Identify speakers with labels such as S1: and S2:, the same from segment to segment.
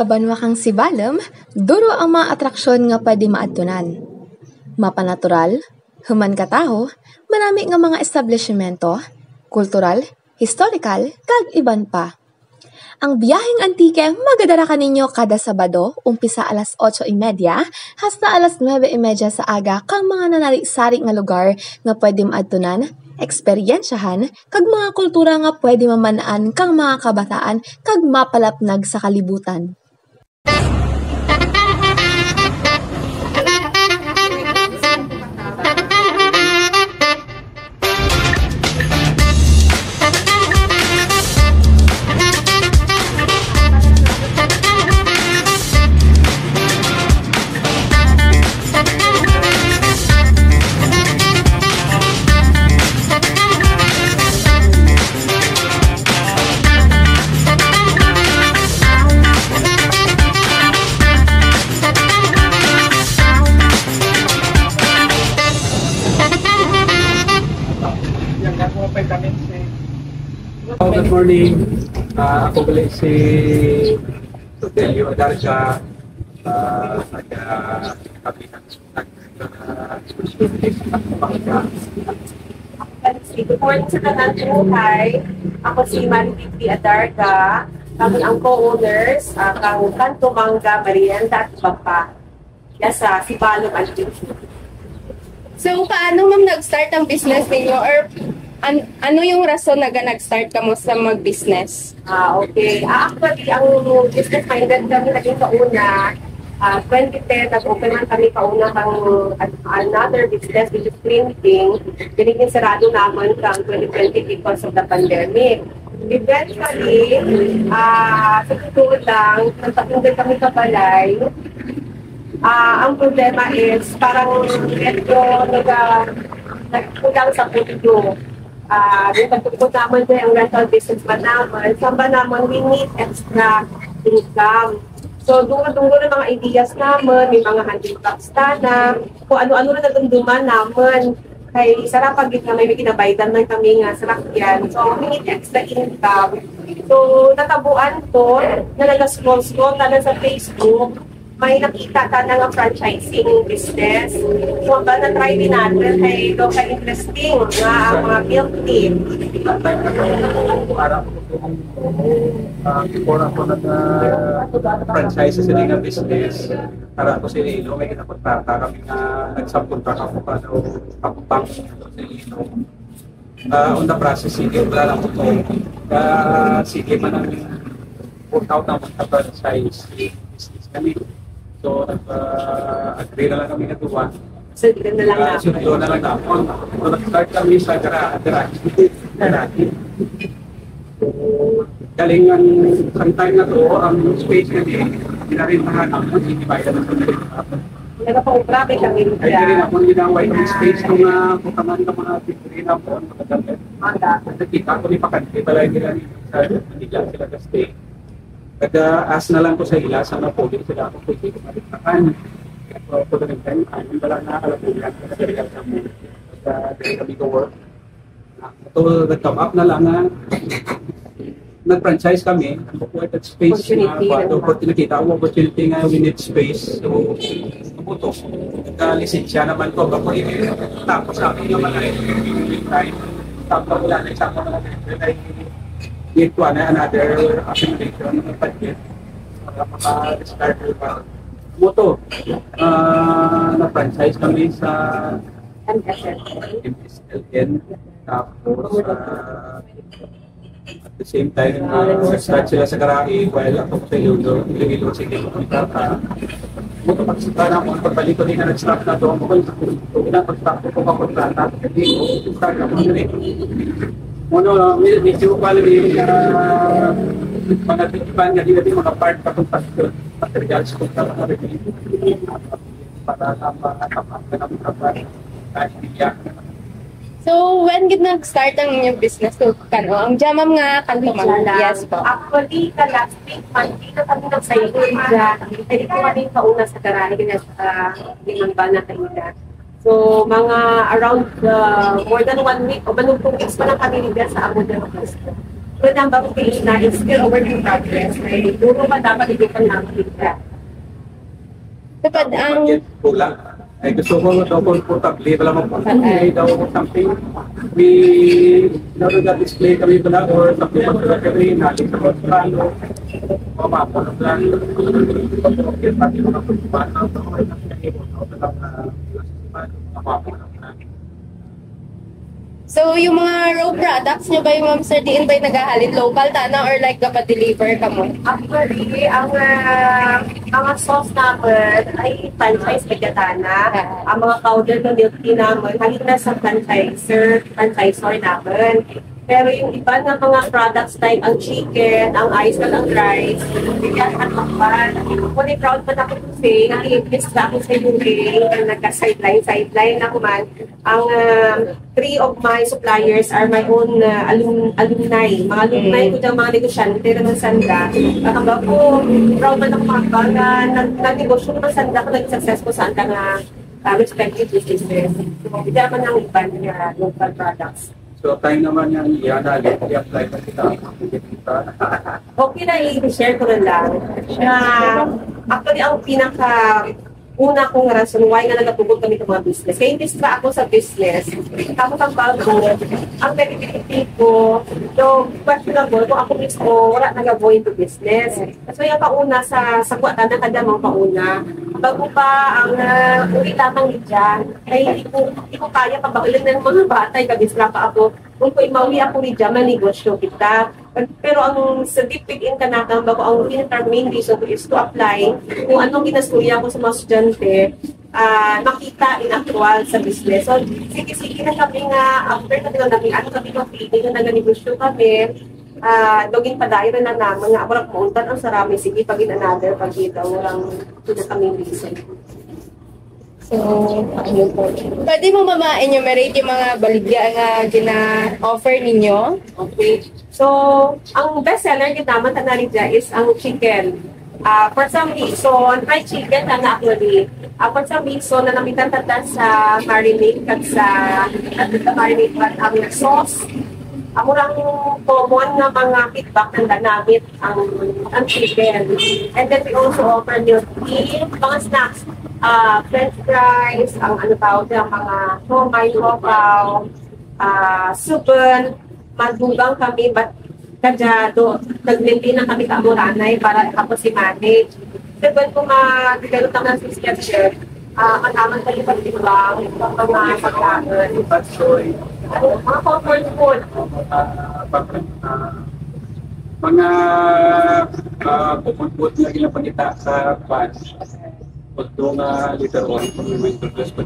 S1: Sa banwakang Sibalem, duro ang mga atraksyon nga pwede maadtunan. Mapanatural, human kataho, marami nga mga establishmento, kultural, historical, kag iban pa. Ang biyaheng antike magadara kaninyo kada Sabado, umpisa alas 8:30 hasta alas 9:30 sa aga kang mga nanari-sari nga lugar nga pwede maadtunan, eksperyensyahan, kag mga kultura nga pwede mamanaan kang mga kabataan kag mapalapnag sa kalibutan.
S2: Good morning. Ako pala si Rogelio Adarga, nagkabitan
S3: Report sa Tanang Buhay, ako si Maribiti Adarga, kami ang co-owners, kang Kanto Mangga, Marienda at Bapa. Sa Sibalem Alpine.
S4: So, paano ma'am nag-start ang business ninyo? Or ano yung rason na nag-start ka mo sa mag-business?
S3: Okay. Actually, ang business-minded kami naging kauna. 2010, nag-open man kami kauna pang another business, which is printing. Piniging sarado naman from 2020 because of the pandemic. Eventually, sa totoo lang, nagpapindan kami kabalay. Ang problema is, parang medyo nagkulang sa pundo. Yung pagtugtog naman dyan, ang rental business ba naman, saan naman we need extra income. So, dungo na mga ideas naman, may mga handicrafts na, kung ano-ano na natungduman naman. Kay sarap pag may kinabaydan na kami nga sa rakyan. So, we need extra income. So, natabuan to, na nag-scroll-scroll na sa Facebook, may nakita ka na ng franchising business. So, ba na-try din natin ay local interesting nga ang mga milk tea.
S2: Before ako nag-franchise sa nga business, para ako si Lilo, may kinapunta kami na nagsapunta ako pa daw kapupang si Lilo. On the process, sige, wala lang ito. Sige man ang workout naman sa franchise business kami. So, nag-agree na lang kami na tuwan.
S3: Sunod na lang namin.
S2: Sunod na lang namin. So, nag-start kami sa garage. So, galing ang time na to, ang space kami, rin mga naman, hindi-divided na sa mga.
S3: Nagpa-uprabe kami rin
S2: Ay, rin ako ginaway ng space kung kutaman ng mga pipili na po. Nakita ko ni Pakanti, balay nila sa Manila sila ka stay. Kada-as na lang ko sa ila, sana po din sila ako pwede kumaliktakan. Kaya po na rin time, wala na alam po yan, kasi rin sa mo. Kasi kami ko work. Ito, nag-come up na lang nag-franchise kami, ang space na opportunity nga we need space. So, kabuto. Nagka-lisensya naman ko, ako tapos sa akin naman na rin, tapos wala na isang mga need to another accommodation ng budget para maka-start pa. Moto, na-franchise kami sa MSLN. Tapos, at the same time, nag-start sila sa Karahi while ako sa Iloilo. Iloilo, sige, moto, pagsita na ako, pagbalik ko din na nag-start na doon. Pag-start ko papunta, hindi ko start na ako rin. Medyo quality mga tipan nga hindi mga part pa kung materials kung mga review para kapag
S4: So, when gid nag-start ang inyong business to kano? Ang jamam nga Kanto Mangga. Yes po.
S3: Actually, last week, dito kami nag-cycle dyan. Pwede ko kami kauna sa Karani, kaya sa limang ba na kayo. So, mga around more than 1 week o 2 weeks pa lang kami nila sa Abu Dhabi. Pero ang page na is still a work in progress. May duro pa dapat itupan namin dito.
S4: Dapat ang
S2: kulang. Ay gusto ko double portable naman po. May daw something. We display kami pala or something pa kami natin sa plano. O mapo na plano. Okay, pati mga pagpapano.
S4: So, yung mga raw products nyo ba yung Ma'am Sir, diin ba yung naghahalin local tana or like kapag-deliver ka mo?
S3: Actually, ang mga sauce namin ay franchise vegetana. Ang mga powder na milk tea namin, halina sa franchisor namin. Pero yung iba na mga products like ang chicken, ang ice ang rice, bigyan at makpan. Kung proud pa ako to say, nag-i-invest na ako sa UK, nagka-sideline naman. Ang three of my suppliers are my own alumni. Mga alumni ko dyan, mga negosyante ng Sanda. Nakamba ko, proud man ako mga nag-negosyo ng Sanda ko, nag-successful sa anta nga respective businesses. So, bigyan man ng iba niya local products.
S2: So, tayo naman yung i-analyze, i-apply pa kita.
S3: Okay na i-share ko na lang. Actually, ang una kong rason why nga nagtutugod kami ng mga business. Kaya hindi pa ako sa business. Tapos ang bago, ang credibility ko, so questionable kung ako mismo wala nag-go into business. So yung pauna sa kuwatan na kadamang pauna. Bago pa ang uli lamang dyan, ay hindi ko kaya pabaulin ng mga batay, kabisra pa ako. Kung ko imawi ako rin dyan, manegosyo kita. Pero ang sa deep within ka natin, bago ang main reason is to apply kung anong ginasturya ko sa mga estudyante, makita in actual sa business. So, sige na kami nga, after na namin, ano kami ng feeling na nag-negosyo kami, doging padayo na naman nga, ako nagpuntan ang sarami, sige, pag in another, pag ito, walang kami reason.
S4: So, pwede mo ma-enumerate yung mga baligya nga gina-offer ninyo?
S3: Okay. So, ang best seller kita naman tanarija is ang chicken. For some reason, fried chicken na actually. For some reason, na namitan tata sa marinade at sa marinade at ang sauce. Ako lang common na mga feedback na namit ang chicken. And then we also offer milk tea, mga snacks. French fries, ang ano tawag ang mga homay, hopaw, suban, madugang kami, but kadyado, naglindi na kami kamuranay para ako si manage. Saban ko mag-develop ng system chef, mataman kayo pag-ibang, mga pagkain, mga comfort food.
S2: Mga comfort food na ginapagita sa bunch. Although nga later on, kung may introduce pag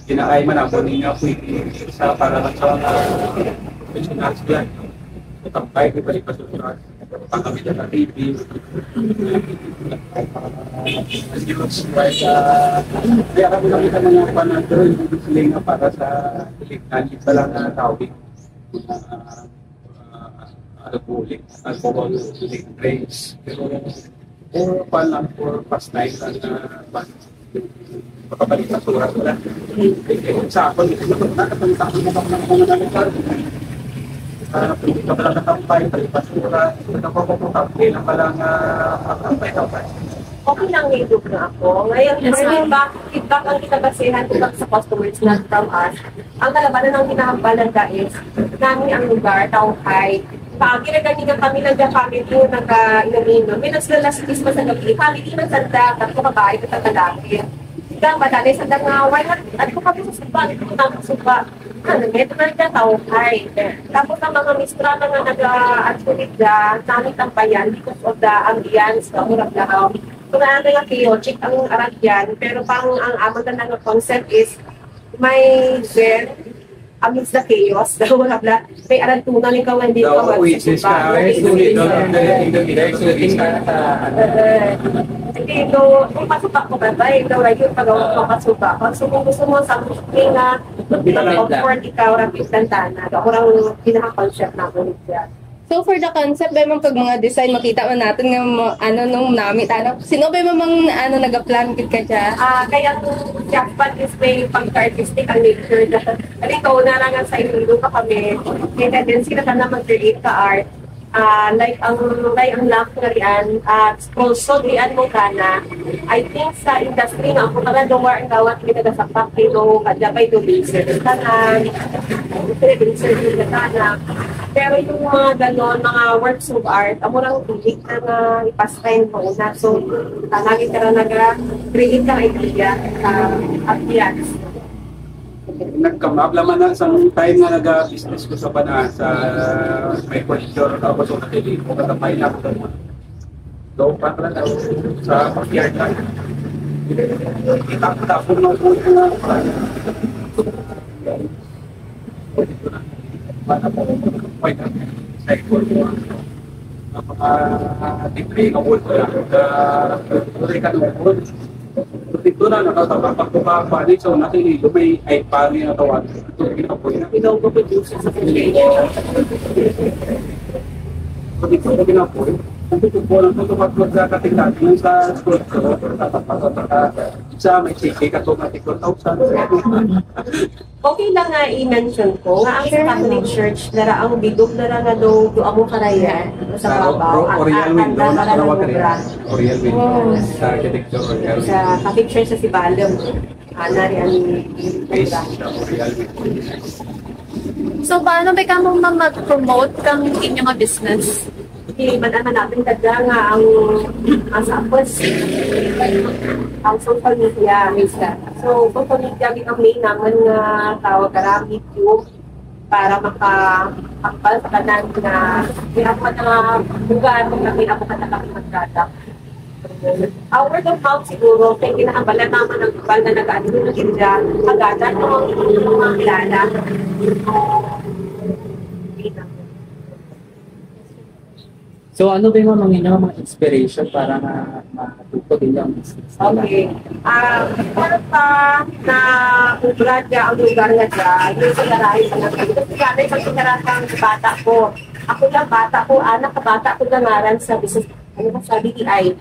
S2: kinaay man ako niya po sa para sa mga professionals dyan. Tampay, di balik pa susunod. Pangkami na TV. Kaya kami nakita mga panadol, yung para sa lignan, isa lang na tawag. Alcohol, drinks. Pero lang for past night na makabalik na surat ko lang. Sa ako, nakapalita ko na mga nalipar. Hindi ka pala natampay, palipas surat. Nakapapapapay lang pala makatampay.
S3: Okay lang nilog na ako. Ngayon, feedback ang kinabasihan ko sa customers not from us. Ang kalabanan ng kinahambalan is namin ang lugar, Tauhay. Pag ginagamitan kami ng family yung nag-inom, may nagsilalas-tis pa sa gabi. Family ng sanda, tatlo kabahay, tatalaki. Hanggang madali sanda nga, why not? At kung kami sa suba, ito ko namin suba. Medyo na rin Tauhay. Tapos ang mga mistra na nga nag-atulid na, namin tampayan because of the ambience, kaurap na ako. Kung ano nga chaotic ang aragyan, pero pang ang amang na concept is may zen amidst the chaos. Wala bla. May arantunan ikaw hindi ka magsusuba. Hindi, kung pasupa ko ba, ikaw ay yung pag-awag mapasupa. Kung gusto mo sa nga, comfort ikaw, rapid tantana. Ako lang pinaka-concept na ulit yan.
S4: So for the concept, ba man pag mga design, makita man natin nga ano nung namit, ano, sino ba mang ano, nag-plan ka siya?
S3: Kaya kung jackpot display pagka-artistic ang nature na alito na lang ang sa inyo pa kami may tendency na ka na mag-create ka art like ang love na riyan at also riyan mo kana I think sa industry nga ako pala dumar ang gawat kita sa pakino kadapay do laser tanan laser tanan pero yung mga ganon mga works of art amo lang pilik na ipastime mo na so tanagin ka na nag-create ka idea at yan
S2: nagkamablaman na sa time na nag-business ko sa Banaa sa may furniture ako sa natili ko katamay na ako doon pa talaga sa backyard lang itapon ng puno na para po may sa ikot mga degree ng wood ko lang ka ng dito na nakatapak ko pa panik so natin may ay pari na tawag ito ginapoy na ilaw ko produce sa foundation so dito ko ginapoy dito ko lang ito pagkod sa katingin sa school ko sa may sige ka to natin 2,000
S3: okay lang nga i-mention ko nga ang sa Catholic Church na ang bidog na nga do amo karayan sa babaw
S2: Oriel window na tawag rin Oriel window sa architecture
S3: sa Catholic Church sa Sibalem nari ang
S2: base sa Oriel window.
S5: So, paano ba ka mong mag-promote kang inyong mga business?
S3: Iman-aman natin kada nga ang sapos ang social media so social media ang main naman nga tawag karang YouTube para makakapal sa kanan na pinakuha na lugar kung kami ako katakang mag-product. Word of mouth siguro kaya kinakabala naman ang kapal na nag-ano ng India agadan ng mga kilala.
S6: So ano ba yung mga inspiration para matuto din yung business nila?
S3: Okay. Para pa na ubrad ang lugar na dyan, yung sinarahin pa natin. Kasi kaya sa sinaratang bata ko, ako lang bata ko, anak ka bata ko langaran sa business, sa BDI.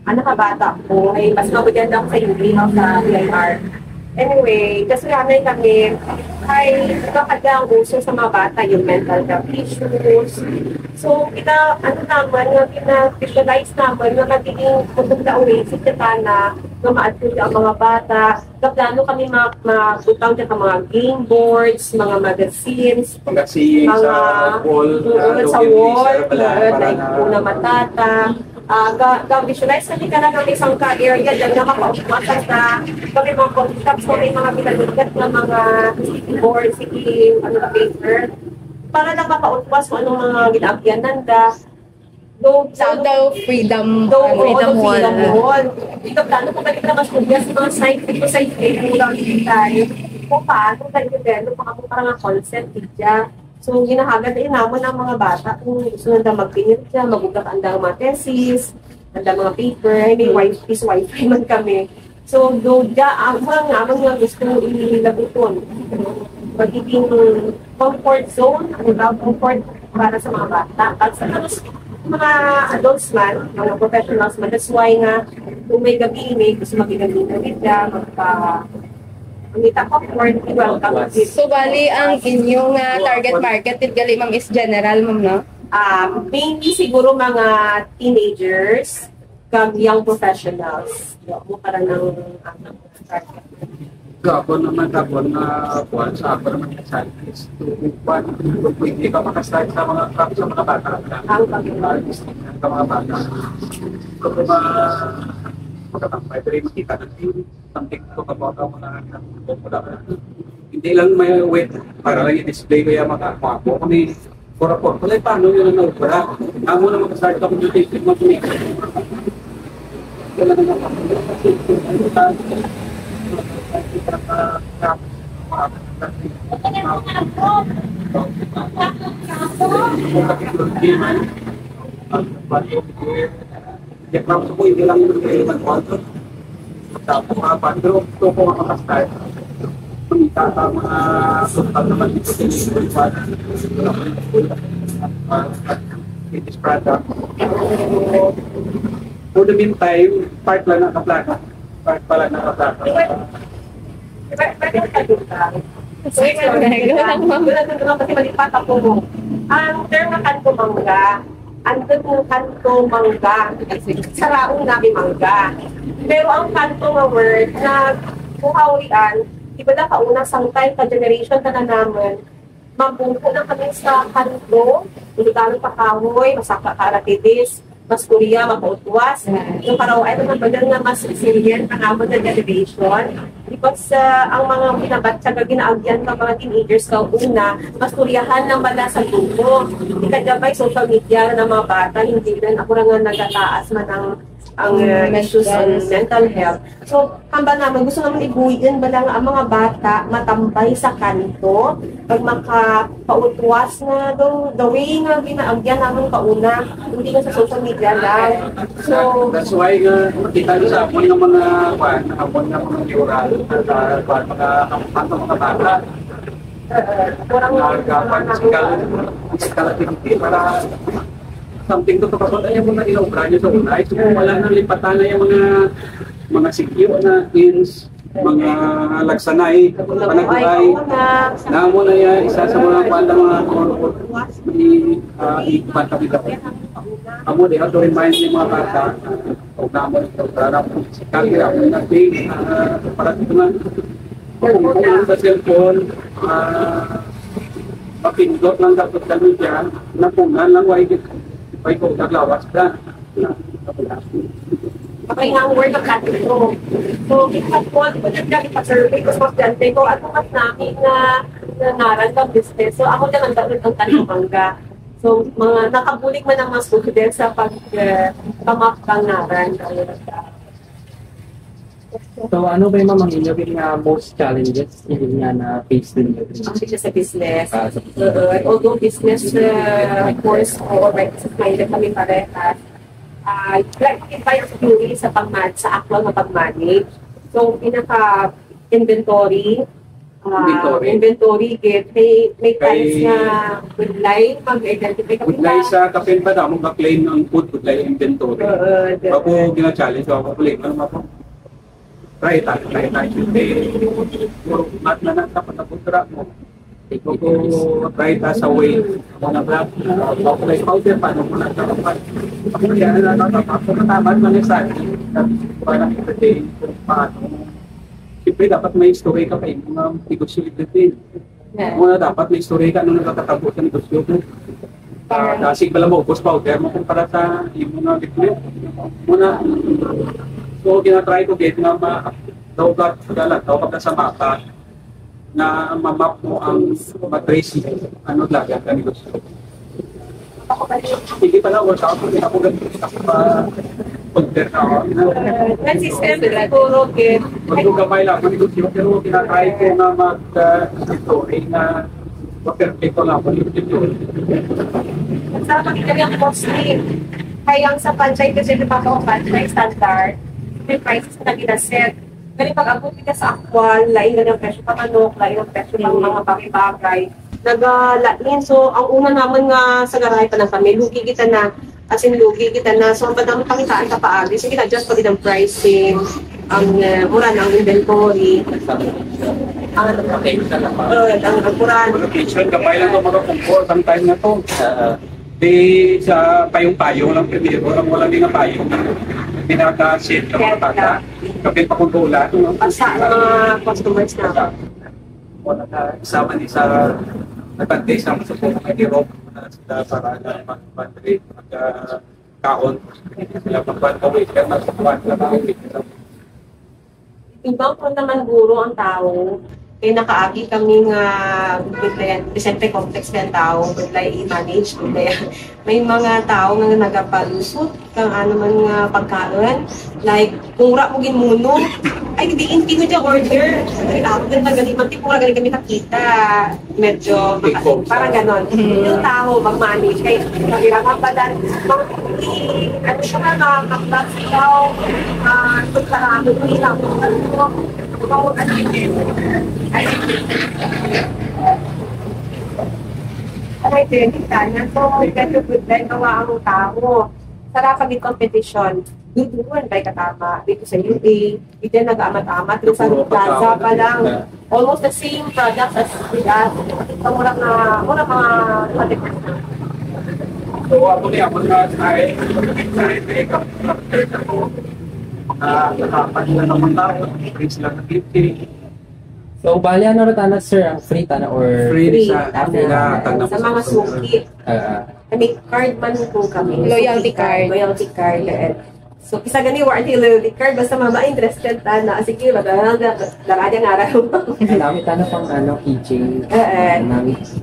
S3: Anak ka bata ko, ay mas maganda ako sa UB sa BIR. Anyway, kasi ranay kami, ay nakakada ang uso sa mga bata, yung mental health issues. So, naman, visualize naman, na magiging maganda ways kita na ma-attend ang mga bata. Plano kami maputang sa mga game boards, mga magazines,
S2: mga
S3: sa wall, na matata. Visualize ka na ng isang ka-area dyan na makaupasan na kami mga coffee shops na may mga pinaligat na mga city board, city paper para lang makautpas kung anong mga ginagyan nanda.
S4: So daw freedom
S3: wall. Ito plano ko balik na mas kudyas mga site dito sa ito lang tayo. Kung paano tayo develop parang nga concept dito. So, ginahagad na naman ng mga bata kung gusto nanda magpinit siya, magugat ang mga thesis, nanda mga paper, may wifi man kami. So, ang mga gusto ilabuton. Magiging comfort zone, comfort para sa mga bata. At sa mga adults man, mga professionals man, that's why nga, kung may gabi, may gusto magigamit na nila, Anita Popcorn, welcome.
S4: So, bali, ang inyong target market, gali ma'am is general, ma'am, no?
S3: Mainly siguro mga teenagers, young professionals. Mukha ng target.
S2: Gapon naman tapon na buwan sa ako naman sa is buwan hindi ka makastart sa mga craft sa mga bata. Ang pag-artistic ng mga bata. Kung magkatampay, pero makita natin something ko kapag ako na hindi lang may wait para lang i-display ko yung mga ako kami for a port. Kaya paano yun ang nagpura? Amo na mag-start ako yung technique mo tuloy. Kaya lang ya kalau semua ini lang yung mag-control. Tapos pero ito po ang makastart. Kumita sa mga total naman dito sa finished product. So, for the meantime, part lang nakaplaka. Part pala nakaplaka.
S3: Pwede ka dito. So, kasi malipat ako mo. Ang term na kanto mangga, andun yung kanto mangga. Saraong nabi mangga. Pero ang kanto nga word na buhawian, di ba na kauna sangtay ka generation ka na naman, mabuko na kami sa kanto, hindi kami pakahoy, masaka karatidis, mas Korea, mapautwas. Yung parawa, ito naman na mas resilient ang amon na generation. Because ang mga binabatsaga, ginaagyan ka mga teenagers ka una, mas Koreahan ng bala sa grupo. Hindi ka gabay social media ng mga bata, hindi rin ako nga nagataas man ang issues on mental health. So, hamba naman, gusto naman ibuyin ba lang ang mga bata matambay sa kanto, pag makapautwas na the way nga binaagyan naman kauna, hindi na sa social media lang. So,
S2: that's why makita nyo sa amon ng mga amon ng mga mural at mga bata.
S3: kurang
S2: Physical activity para something to kapag ay mga inaubra nyo sa unay. So kung wala nang lipatan na yung mga sikyo na ins, mga lagsanay, panagulay, na mo na yan, isa sa mga kwanda mga iipan kami dapat. Amo di to remind yung mga bata, o na mo ito, para kami ako natin, para dito nga, kung sa cellphone, mapindot lang dapat kami dyan, napungan lang, ay ko naglawas ka.
S3: okay nga ang word of kanto. So, kita po, di ba nagdali pa-survey ko sa estudyante ko, ano mas namin na naran ng business. So, ako naman dapat ang kanto mangga. So, mga nakabulik man ang mga students sa pag-pamakang naran.
S6: So ano ba yung mga mangyayari nga most challenges yun nga na face ninyo?
S3: Actually, sa business.
S6: Sa
S3: Although business course ko, right, sa minded kami parehas, like, iba yung theory sa actual na pag-manage. So, pinaka-inventory, get, may times na good line, mag-identify ka
S2: Good line sa kapin pa na, mong ka-claim ng food, good line inventory. Ako gina-challenge ako, claim ano ako. Try tayo. Mat na nagtapatabudra mo. Ako try tayo sa way. Ako na black. Ako na powder, paano mo nagtatapat. Ako yan na nagtatapat. Ako natamad man yung sari. Parang entertain kung paano. Siyempre dapat may story ka kayo. Mga negosyo din. Muna dapat may story ka nung nagtatabot sa negosyo mo. Kasi pala mo, post powder mo kung para sa yung mga liquid. Muna, so, ginatry ko get na tawag ka sa mapa na mamap mo ang matrace ano lagyan ka negosyo. Hindi pala workout ko, hindi ako ganito pa pag-der na ako.
S3: Consistent siguro, get.
S2: Magdugamay lang ang negosyo, pero ginatry ko na mag-story na perfecto lang ako negosyo.
S3: Sa pagkakali ang costing, kaya sa panchay kasi napaka panchay standard, may prices na ginaset. Kasi pag abot ka sa actual, lain na ng presyo pang manok, lain ng presyo pang mga bagay-bagay, nagalain. So, ang una naman nga sa garahe pa lang kami, lugi kita na. So, ang naman pakitaan ka paagi. Sige, na-adjust pa din ang pricing, ang mura ng inventory. Ang mura.
S2: Location, kapay lang ito mga kumpor, ang time na to. Di sa payong-payong lang primero, lang wala din na payong. Pinaka-shit ng mga tata. Kapit pa kung tula.
S3: Basta ang mga customers na.
S2: Wala na isama ni sa nagpantay sa mga support ng Europe sila para na mag-country, mag-kaon. Sila mag-country, kaya mag-country na mag-country.
S3: Ibang po naman guro ang tao. Kaya nakaagi kami nga siyempre complex ng tao, bigla i-manage. May mga tao nga nagapalusot kang ano man nga pagkaon. Like, kung wala mo ginuno, ay hindi mo dyan order. Ay, ako din magaling, tipura galing kami nakita. Medyo, parang ganon. Yung tao, mag-manage. Kaya, nagirapan pa dahil, ano siya nga, makaklas ikaw, pagkarami ko ilang, Ay, training sana. So, ganito good life, gawa ang tao. Sarap pag competition. Duduan kay katama. Dito sa UA, dito nag-amat-amat. Dito sa plaza pa lang. Almost the same products as with us. Ito murang mga
S2: So, ako niya, ako na sa make-up ako. Nakapan nila naman tao. Free sila ng 50.
S6: So, bali ano rin tana, sir? Ang free tana or...
S2: Free sa
S3: sa mga suki. May card man po kami.
S4: Loyalty card.
S3: Loyalty card. So, isa gani warranty loyalty card. Basta mga interested na. Sige, darada nga araw.
S6: Dami tana pang ano, keychain.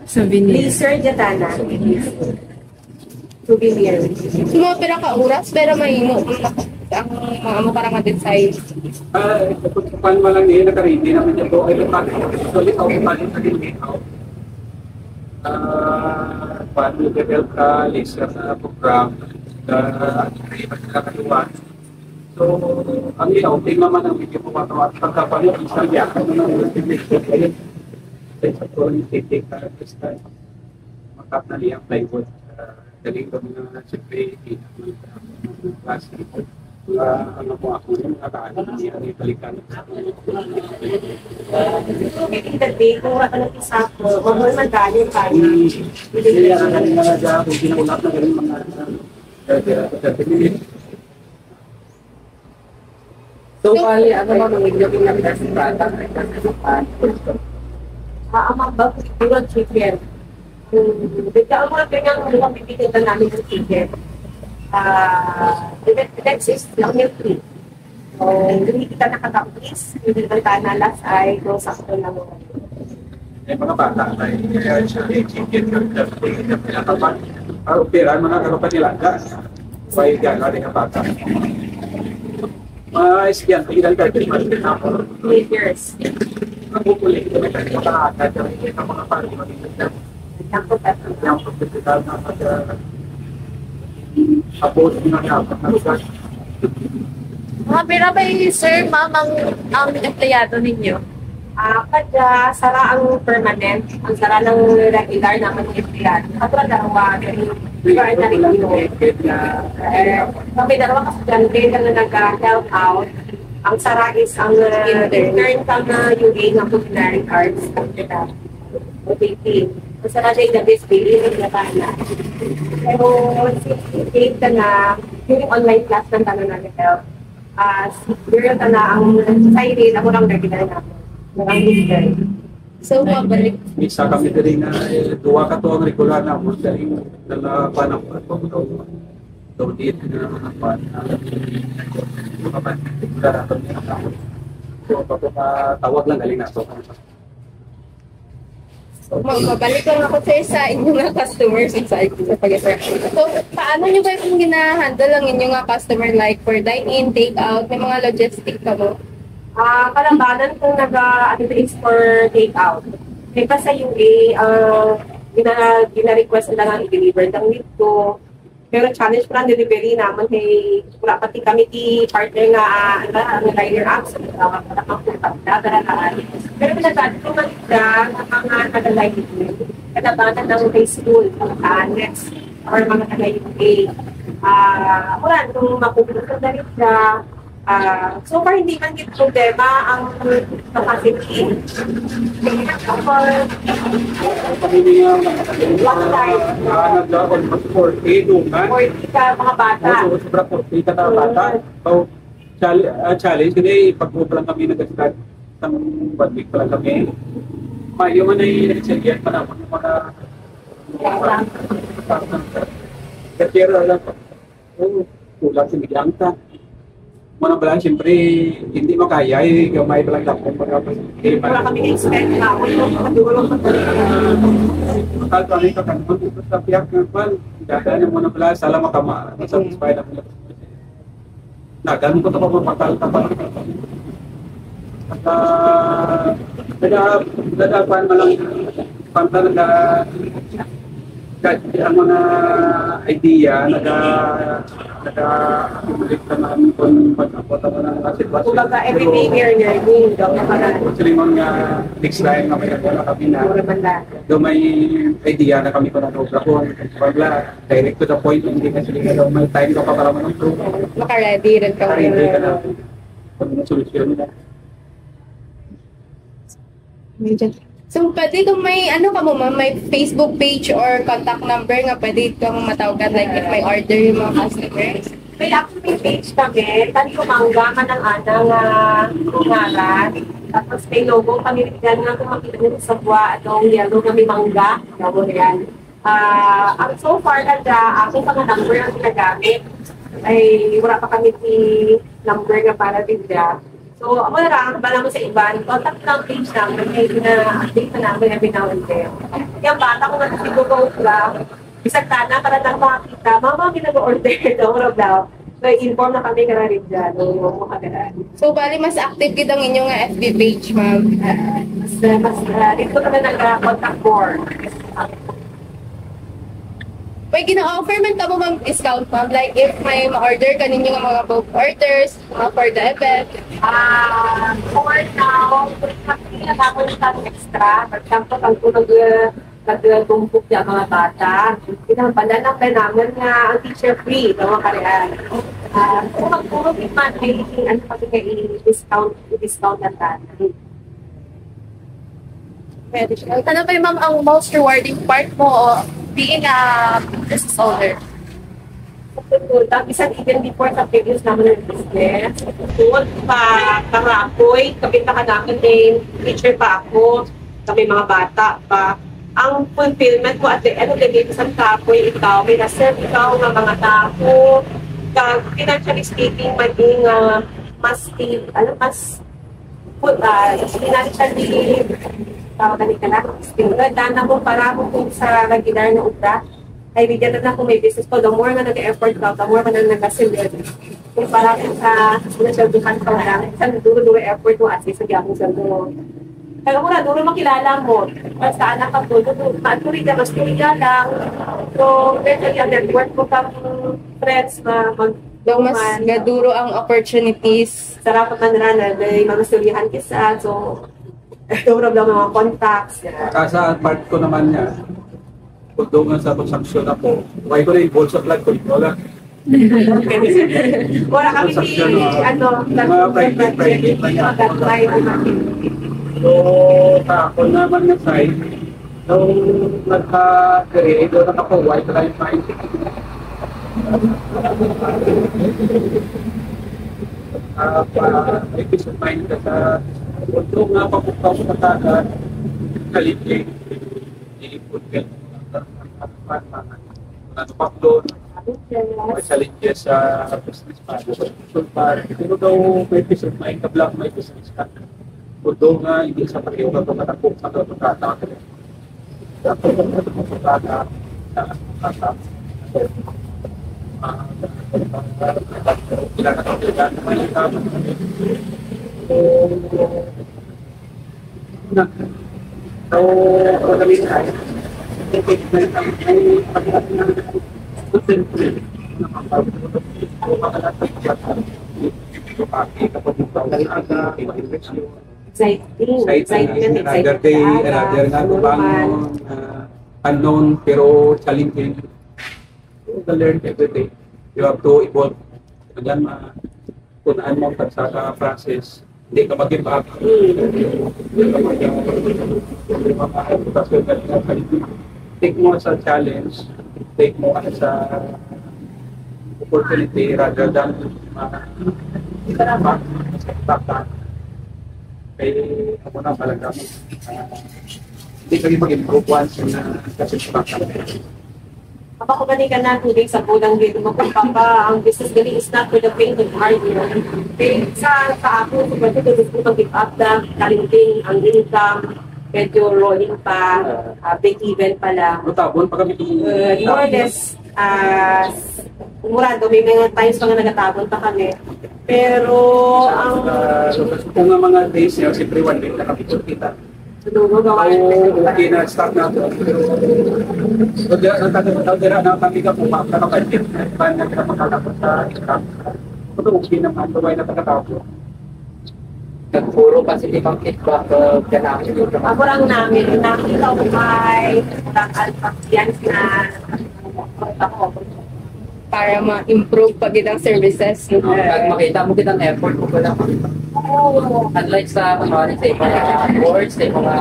S4: Souvenir.
S3: Laser dyan tana. Souvenir.
S4: Mga pera ka oras, pero mahimo. Ang mga parang design.
S2: Kung mo lang niya, naka-ready naman niya po. Ay, lupalit. Actually, ako palit na din ikaw. Paano i-develop ka, laser na program, iba sila kaliwan. So, ang ilaw, tingnan naman ang video po at pagkapalit, isang yakan mo ng ultimate. Sa po, yung take ka this time. Makap na liyang plywood. Galing kami na siyempre, plastic. Ano po ako yung nakakaano niya ang ibalikan.
S3: Kita day, kung wala ka ng isa ko, huwag man galing tayo.
S2: Hindi yan ang galing na dyan, kung ginaulat na galing mga 30 minutes.
S6: So, bali, ano ba mga inyo pinag-test product?
S3: Ang mga bago, siguro chicken. Bigla ang mga kanyang mga pipigil na namin ng chicken. That's is milk free. So, hindi kita nakatapis. Hindi kita nalas ay kung sakto na mo.
S2: May mga bata ay chicken yung pinatapan. Operan mga karupan nila. May gano'n rin ang bata. Mga estudyante, ilan ka rin ako.
S3: 8 years.
S2: Ang bukuli, may kanya ang mga pari mag-iingat. Yung pagkakita na apos na dapat na lugar.
S5: Mga pera ba sir, ma'am, ang empleyado ninyo?
S3: Kada sara ang permanent, ang sara ng regular na empleyado. At dalawa, very na rin yun. May dalawa kasadyante na nag-help out. Ang sara is ang intern ka na UA ng culinary arts. OPT. Ang sara day na this day, na na. Pero since ka na, yung online class ng tanong namin help. Siguro ka na ang society na murang regular namin. Murang lister.
S4: So, mabalik.
S2: Isa kami din na duwa ka to ang regular na mo dahil nalaban ako ito. So, dito na naman ang pan. So, tawag lang galing na ito.
S4: Mabalik lang ako sa inyong mga customers sa pag-interaction. So, paano nyo ba yung gina-handle ang inyong mga customer like for dine-in, take-out, may mga logistic ka mo?
S3: Kalabanan kung nag-is for take-out. May pa sa UA, gina-request nila nga i-deliver ng dito. Pero challenge pa ang delivery naman kay wala pati kami partner nga ang rider apps para makapagdadala. Pero pinagdadala ko magda ng mga taga-library, kalabanan ng high school, mga next or mga taga-UA. Wala, kung makukulong na rin siya, so far hindi man yung problema ang capacity.
S2: Kami niya nag-on for 8 duman.
S3: 40 ka mga bata.
S2: So, sobra 40 ka na bata. So, challenge, kasi pag-uplang kami nag-start ng 1 week pa lang kami. Mayo man ay nagsilyan pa naman yung mga katira lang. Kulang si Miglangta. Muna pala, siyempre, hindi makaya, gamay pa lang lapong
S3: Hindi pa kami expect na ako yung matulong sa
S2: Makal kami kakanman dito sa pihak ng pan. Dadaan mo na pala, sala makama. Satisfy na pala. Nagan ko ito pa mapakal ka pa. At nadapan mo lang panta ang mga idea, naka-accumulate ka namin kung pag-abot ako ng sitwasyon.
S3: Kumbaga, everyday learning daw na parang
S2: Silingon nga, next time na may nagwala kami na, do may idea na kami ko na program ko. Pagla, direct to the point, hindi ka sila daw may time ka pa para manong
S4: Maka-ready rin ka.
S2: Ready ka na. Kung ano solusyon nila.
S4: So, pwede kung may, ano ka mo, ma'am, may Facebook page or contact number nga pwede kang matawagan like if may order yung mga customers.
S3: may actually page kami, tanto mangga ka ng anang ngaran. Tapos may logo kami rin nga kung makita nyo sa buwa, atong yellow kami mangga. Logo yan. Ang so far kada, ako pa nga number ang ginagamit. Ay wala pa kami number nga para bigla. So, ako na lang, bala mo sa iba, contact lang page namin, may na-update na namin every now and then. Yung bata ko na kasi go lang, isang tana para lang makakita, mama, pinag-order daw, daw. So, inform na kami ka na rin dyan,
S4: So, bali, mas active kitang inyong FB page, ma'am.
S3: Ito kami nag-contact for.
S4: Pwede gina-offer man ka mo ma'am discount, ma'am? Like, if may ma-order ka ninyo ng mga bulk orders, for the event.
S3: For now, kasi ako ng extra. For example, ang tulog nagtumpok yung mga bata. Pinampala lang tayo namin nga ang teacher free, mga kariyan. Kung magpulog man, may ano kasi kayo i-discount na tayo.
S5: Pwede siya. Ano ba yung ma'am ang most rewarding part mo o being a business owner?
S3: Isang even before sa previous naman ng business, tungkol pa karapoy, kabita ka namin din, teacher pa ako, kami mga bata pa. Ang fulfillment ko at the end of the day, isang kapoy, ikaw, may naserve ikaw ng mga tao, financially speaking, maging mas financially tawag ka lang, dana mo para mo kung sa regular na ubra. Ay, bigyan na kung may business ko, the more nga nag-effort ka, the more ka na nag-asilid. Kung para sa nasalduhan ka lang, isang duro-duro effort mo at least sa gyapong saldo. Kaya muna, duro makilala mo. At sa anak ka po, maturi ka, mas turi ka lang. So, eventually, ang network mo kang friends na
S4: Daw mas gaduro ang opportunities.
S3: sarap at manrana, may mga stulihan kisa. So, duro lang mga contacts.
S2: Sa part ko naman niya, kung nga sa konsumpsyon ako, why ko na yung balls of blood ko, wala.
S3: Wala kami
S2: mga private na yan. So, ako naman na side, nung nagka-create, doon ako, why ko na yung mind. May peace of mind ka sa mundo nga papukaw sa tagan, kalipin, ilipod ka. Ano pa doon, may challenges sa business pa. Pero daw may peace of mind ka lang may business ka. Mundo nga hindi sa pakiyo ka matakot sa katata. Dapat ka matutata sa katata. Kailangan ka kailangan may ikabot. So, kami tayo. Unknown pero challenging. You learn every day. You have to evolve. Kailan kunaan mo sa process. Hindi ka mag-give up. Take mo sa challenge, take mo sa opportunity rather than kaya ako na talaga hindi kami mag-improve once na kasi
S3: Kapag ko ka na tuloy sa bulang dito mo kung papa, ang business gali is not for the pain of hard work. Sa ako, so pwede ko gusto mag-give up na talinting ang income, medyo rolling pa, break-even pa lang.
S2: Tabon pa kami
S3: More or less, umurado, may mga times pa nga nagatabon pa kami. Pero, ang...
S2: kung nga mga days niya, siyempre one day na kami kita.
S3: Tulungo gawa
S2: Okay na, start na ito. So, dira na kami ka kung makakapagpit. Paano na kita makakapag sa ikram. So, okay naman. Tuway na pagkatapos.
S6: Nagpuro kasi di bang feedback kailangan yung
S3: Ako lang namin, nakita ko may alphacians na ako.
S4: Para ma-improve pag itang services. No?
S6: Pag makita mo kitang effort mo ko lang. Unlike sa mga boards, sa mga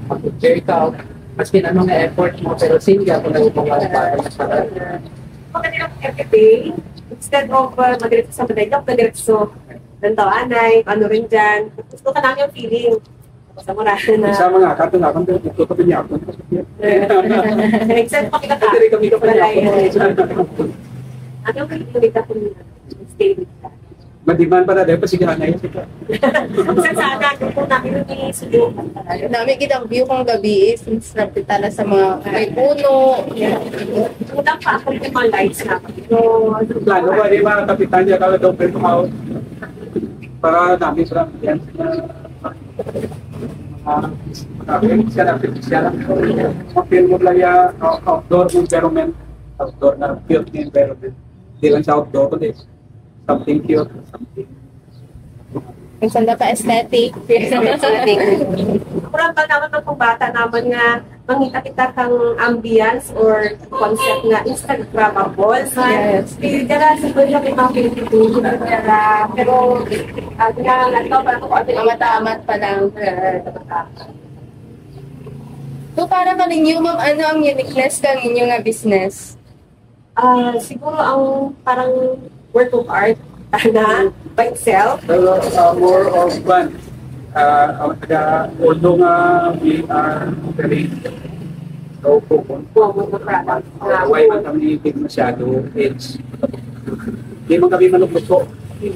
S6: mag-jerk out, mas kinanong na effort mo, pero singa kung nagmumula para sa
S3: Pagkatira ko everyday, instead of mag-diretso sa madayok, nag-diretso ng tawanay, ano rin dyan. Gusto ka namin yung feeling. Sa murasa na.
S2: Isa mga kato na, kung ito pa niya ako.
S3: Except pakita ka.
S2: Hindi kami ka pa niya ako.
S3: Ano yung pinita ko nila? Stay with that.
S2: Madiman pa na dahil pasigahan na yun.
S3: Sana, kung namin yung isubukan.
S4: Dami kitang view kong gabi since napita na sa mga may puno.
S3: Unang pa ako yung mga lights na. So,
S2: Plano ba, di ba, kapitan niya kala daw pwede out. Para namin sila yan. Siya lang. Mag-film mo lang yung outdoor environment. Outdoor na cute na environment. Hindi lang sa outdoor, kundi something cute, something.
S4: Ang sanda pa aesthetic.
S3: kurang pa naman ng bata naman nga mangita kita kang ambience or concept nga Instagrammable.
S4: Yes.
S3: Dara siguro yung mga pinipili. Pero kailangan ito para kung ano yung
S4: Amat-amat pa lang. So para ka ninyo, ma'am, ano ang uniqueness kang inyong nga business?
S3: siguro ang parang work of art na by itself.
S2: Pero more of one. Although we are very low focus. Why man kami hindi masyado it's hindi man kami manugluto.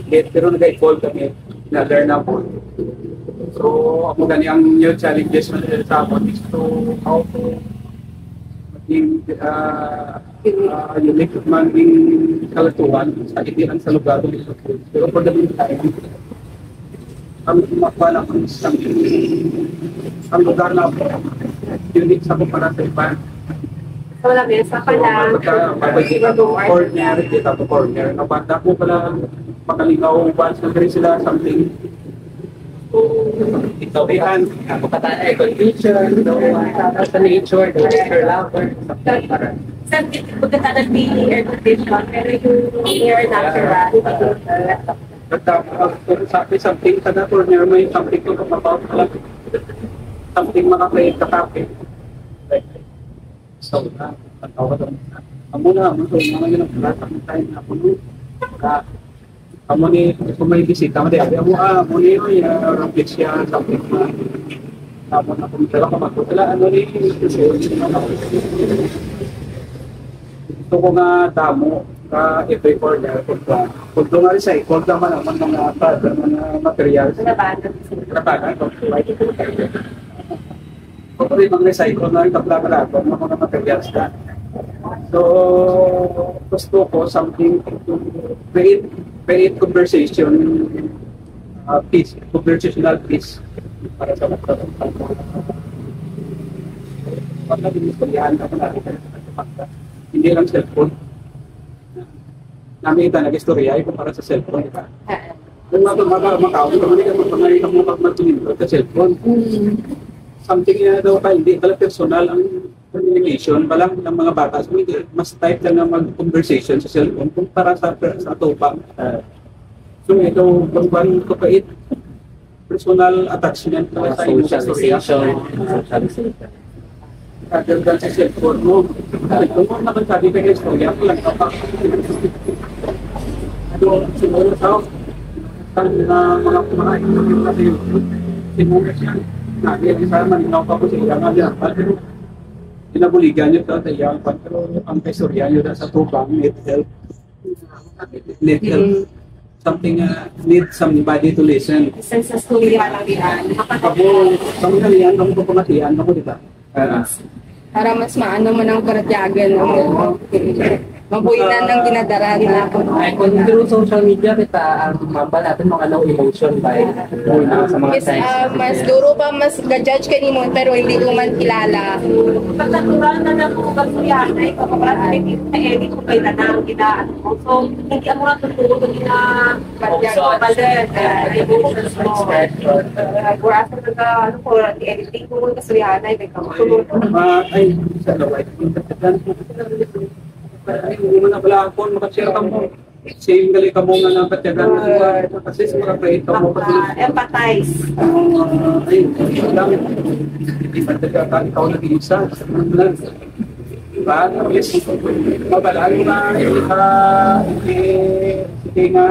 S2: Pero nag-evolve kami na-learn na po. So, ako gani ang new challenges na sa akin is to how to maging unique maging kalatuan sa itiran sa lugar dito. Pero for the meantime, kami kumakuha lang ng isang ang lugar na unique sa kumpara sa iba.
S3: So, lamesa pa lang.
S2: Pagkakita to corner, kita to corner. Napanda ko pala makalingaw once na rin sila something. So, ito yan.
S6: Kapatay, condition, sa nature, the nature lover, something para.
S3: Sa pagkata ng daily air condition, pero yung air natural.
S2: Something sa na corner, may something to about lang. Something makakait katapi. So, amo na, mga yun ang platang tayo na puno. Amo ni, kung may bisita mo, amo ni yung rockets siya, something na. Amo na kung sila kamakutala, ano ni, ito ko nga damo, every corner, kung nga recycle naman ang mga materials. Labanan, kung rin mga recycle na itaplaka ng mga materials na. So, gusto ko something to create conversation piece, conversational piece para sa mga pag-istoryahan ako natin hindi lang cellphone. Namin ito nag-istorya ito para sa cellphone. Kung makakaw, kung mag-tunindot sa cellphone, something na daw pa, hindi pala personal ang communication, palang ng mga bata. So, mas type lang na mag-conversation sa cellphone kung para sa tupang. So, ito, bang kapait, personal attachment na sa inyo sa
S6: Socialization.
S2: Other than sa cellphone mo. Kung mo naman sabi kayo istorya, lang kapag siguro sa mga kumain na sa YouTube, siguro siya. Sana maninaw pa ko sa iyang pero pinabuligan nyo sa iyang pero ang kaistorya nyo sa tubang need help. Something need somebody to listen.
S3: Isa sa storya lang yan.
S2: Ako, kami nalihan, kami po pamatihan ako, di ba?
S4: Para mas maano mo ng karatyagan. Mabuhinan ng ginadara na ako.
S6: Ay, kung through social media kita ang mambal natin mga low emotion by na sa mga
S4: Yes,
S6: signs.
S4: mas duro pa, mas ga-judge ka ni mo, pero hindi ko man kilala.
S3: Pag natural na na kung magsuyan ay kapag edit ko kayo na ang ginaan mo. So, hindi ako na tutulog na balit.
S6: Expression.
S3: Or after ano ko, editing ko ng kasuyan ay may kamatulog.
S2: Ay, sa laway. Hindi mo na pala ako, makashare ka mo. Same gali ka muna ng katyagan. Kasi sa mga create ka mo.
S3: Empathize.
S2: Ay, lang. Hindi pa talaga ikaw nag-iisa. Diba? Yes, mabalaan na hindi nga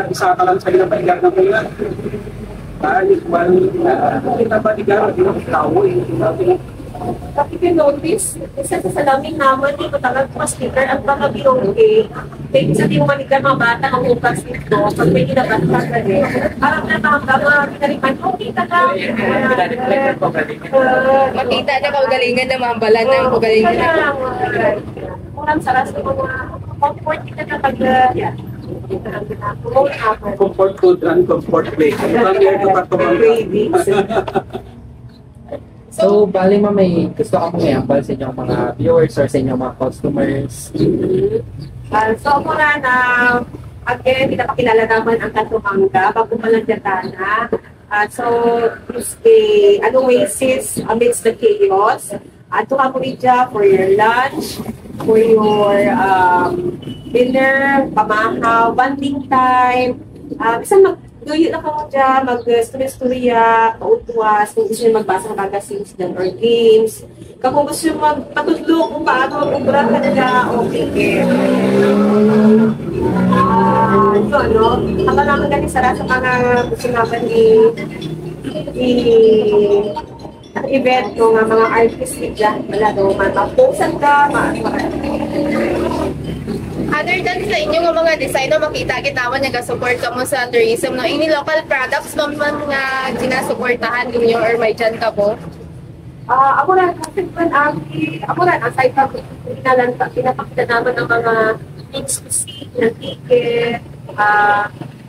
S2: isa ka lang sa ginapaigar ng mga. Dahil kita ba digar, hindi mo tao eh.
S3: Tapi notice, isa sa salamin naman, hindi ko talaga mas sticker ang mga bilongke. Kaya isa din manigan mga bata ang ukas nito, pag may ginabata ka rin. Parang mga pinaripan, kita ka.
S4: Makita na kaugalingan na mambalan ng kaugalingan na.
S3: Kurang saras ng mga comfort kita na pag
S2: Comfort food and comfort play. Come here to Patumanga.
S6: So, bali ma may gusto ka mong i-ambal sa inyong mga viewers or sa inyong mga customers.
S3: So, muna na, again, pinapakilala naman ang Katumanga, bago malandyatana. So, use the oasis amidst the chaos. Ato ka mo dyan for your lunch, for your dinner, pamahaw, bonding time. Bisa mag-duyo na ka mo dyan, mag-storya, pautwas, kung gusto nyo magbasa ng magazines dyan or games. Kung gusto nyo magpatudlo kung paano mag-ubra ka dyan, okay. Haba naman ganit sara sa mga gusto naman event ko nga mga artistic dyan. Wala daw, matapusan ka,
S4: Other than sa inyo mga design, makita kita man nag-support ka mo sa tourism, no? Any local products man nga ginasuportahan ninyo or may dyan ka po?
S3: Ako rin, aside from pinapakita naman ng mga things to see, ng ticket,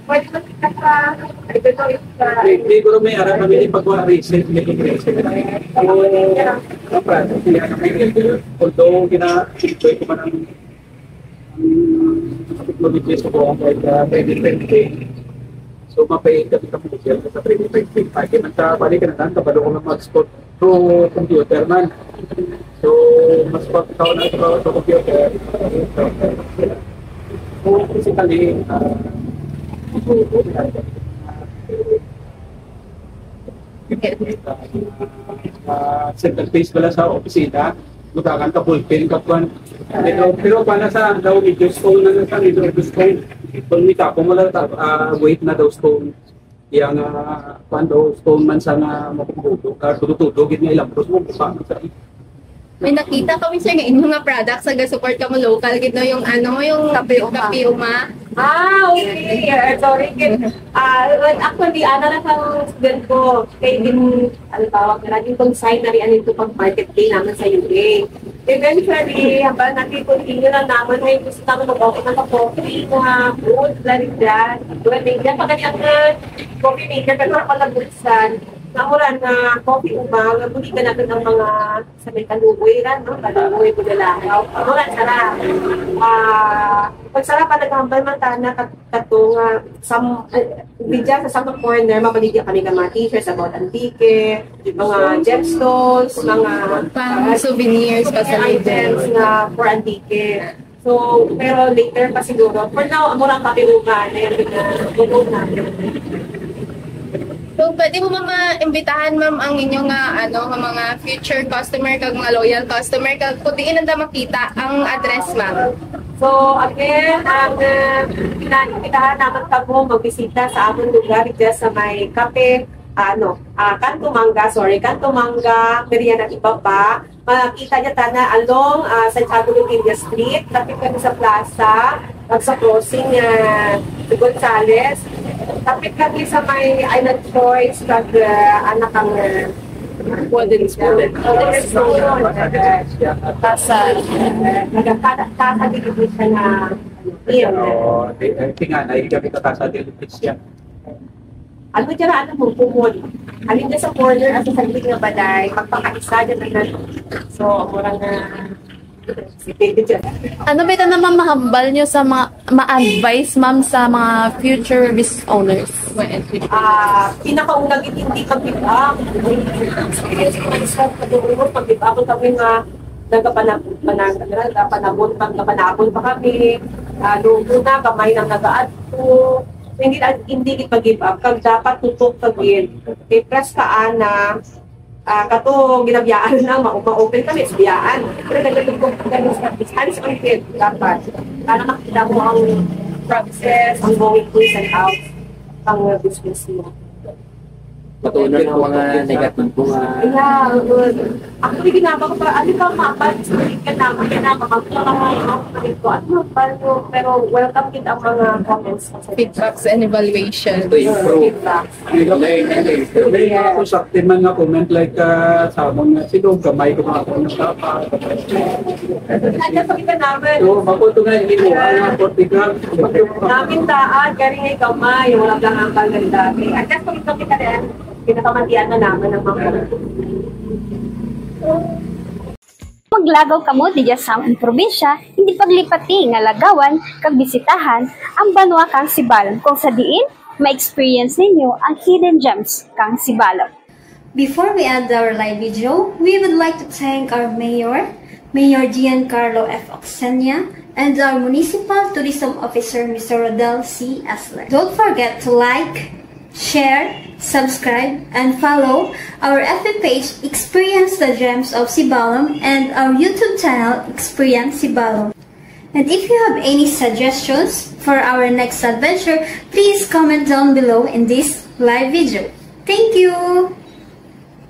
S3: pwede makita ka,
S2: Hindi ko may arap kami ipag-recent, recent. Although gina-enjoy ko man ang technology ko kahit 2020. So, mapay kami kami sa 2020. Pagi man sa balik na lang, kabalo ko ng mag-spot through computer man. So, mas pagkaw na sa computer. So, physically, center face pala sa opisina, mutakan ka bullpen ka pan. Pero para sa daw video stone na sa video stone, kung mita ko mo lang wait na daw stone. Yang daw stone man sa mapupudo, tutudo gid nga ilang pros mo pa sa
S4: May nakita kami sir nga inyong mga products nga support ka mo local gid no yung yung kape uma.
S3: Okay. Sorry. Actually, na kang student ko. Kaya din, tawag na rin consign na rin ito pang market day naman sa UA. Eventually, habang nakikontinue na naman, may gusto naman mag-offer ng coffee, mga food, laring dyan. Doon, may dyan pa kanyang coffee maker, pero ako nabulsan. Nakuran na coffee umang, buli ka natin ng mga sa may kaluboy ran, no? Kaluboy, budalahaw. Nakuran, sarap. Pag sarap, naghambal man tana katong bidya sa samang corner, mapaligyan kami ng mga t-shirts about antique, mga gemstones, mga
S4: souvenirs pa sa
S3: items na for antique. So, pero later pa siguro. For now, murang kapilugan na yun na
S4: So, pwede mo ma-imbitahan ma'am ang inyong mga future customer kag mga loyal customer kag kudiin nanda makita ang address ma'am.
S3: So, again, ang pinanipitahan naman kamo magbisita sa among lugar dyan sa may kape, Kantumanga, Merian at iba pa. Makita niya tana along Santiago Luquilla Street, tapit kami sa plaza, sa crossing Gonzales. Tapit kami sa may Island Choice, kag anak ang Golden Spoon. Golden Spoon.
S5: Tasa.
S3: Nagkakasaligid siya na
S2: Pero, tingnan, nahigamit na sa Philippines yan.
S3: ano dyan, ano mo, pumod. Alin dyan sa corner, at sa salig nga balay, magpakaisa dyan na so, murang na si David dyan.
S5: Ano ba ito naman mahambal nyo sa mga ma-advise, ma'am, sa mga future business owners?
S3: Pinakaunang hindi pag-give-up. Experience ko na isa pag-uunod, pag-give-up kami nga nagkapanabon pa kami. Noong una, kamay nang nag-aad ko. Hindi pag-give up. Kag dapat tutok kagin. I-press kaan na kato ginabiyaan lang, ma-open kami, biyaan. Pero nagkatugtog kami sa hands on field. Dapat. Para makita mo ang process, ang going in and out ang business mo.
S6: Patunan ng mga negative mga...
S3: Yeah, good. Actually, ginagawa ko para, ano ka mapal, ka naman, pero welcome din ang mga comments.
S4: Feedbacks and evaluation.
S6: To improve.
S2: May mga constructive man nga comment like sa mga silong kamay ko mga kung nasapa.
S3: Kaya pa kita namin.
S2: So, mapunto nga hindi mo ang 40 grams.
S3: Namin taan, kaya nga kamay, wala lang ang kaganda. At kasi pa kita rin, pinakamantian na naman ng mga
S7: Maglagaw kamo di sa among probinsya, hindi paglipati nga lagawan kag bisitahan ang banwa kang Sibalom kung sa diin ma-experience ninyo ang hidden gems kang Sibalom.
S8: Before we end our live video, we would like to thank our Mayor Giancarlo F. Oxenia, and our Municipal Tourism Officer, Mr. Rodel C. Esler. Don't forget to like, share, subscribe, and follow our FB page, Experience the Gems of Sibalom, and our YouTube channel, Experience Sibalom. And if you have any suggestions for our next adventure, please comment down below in this live video. Thank you!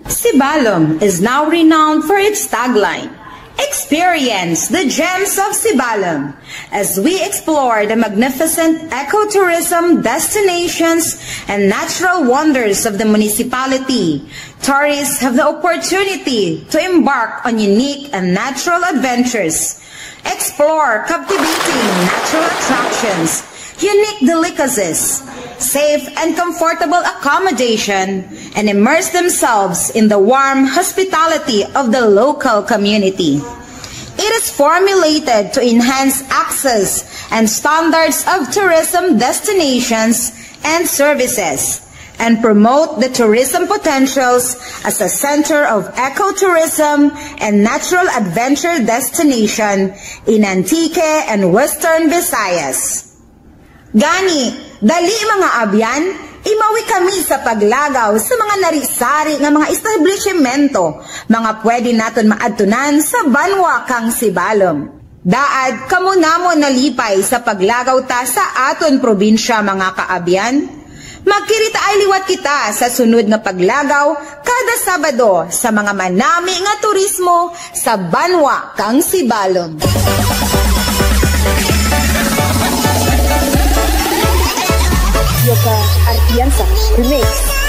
S9: Sibalom is now renowned for its tagline, Experience the Gems of Sibalom, as we explore the magnificent ecotourism destinations and natural wonders of the municipality. Tourists have the opportunity to embark on unique and natural adventures, explore captivating natural attractions, unique delicacies, safe and comfortable accommodation, and immerse themselves in the warm hospitality of the local community. It is formulated to enhance access and standards of tourism destinations and services, and promote the tourism potentials as a center of ecotourism and natural adventure destination in Antique and Western Visayas. Gani, dali mga abyan, imawi kami sa paglagaw sa mga narisari nga mga establishmento, mga pwede naton maadtunan sa banwa kang Sibalom. Daad, kamo namo nalipay sa paglagaw ta sa aton probinsya mga kaabyan. Magkirita ay liwat kita sa sunod nga paglagaw kada Sabado sa mga manami nga turismo sa banwa kang Sibalom.
S7: Yoka Artiansa Remix.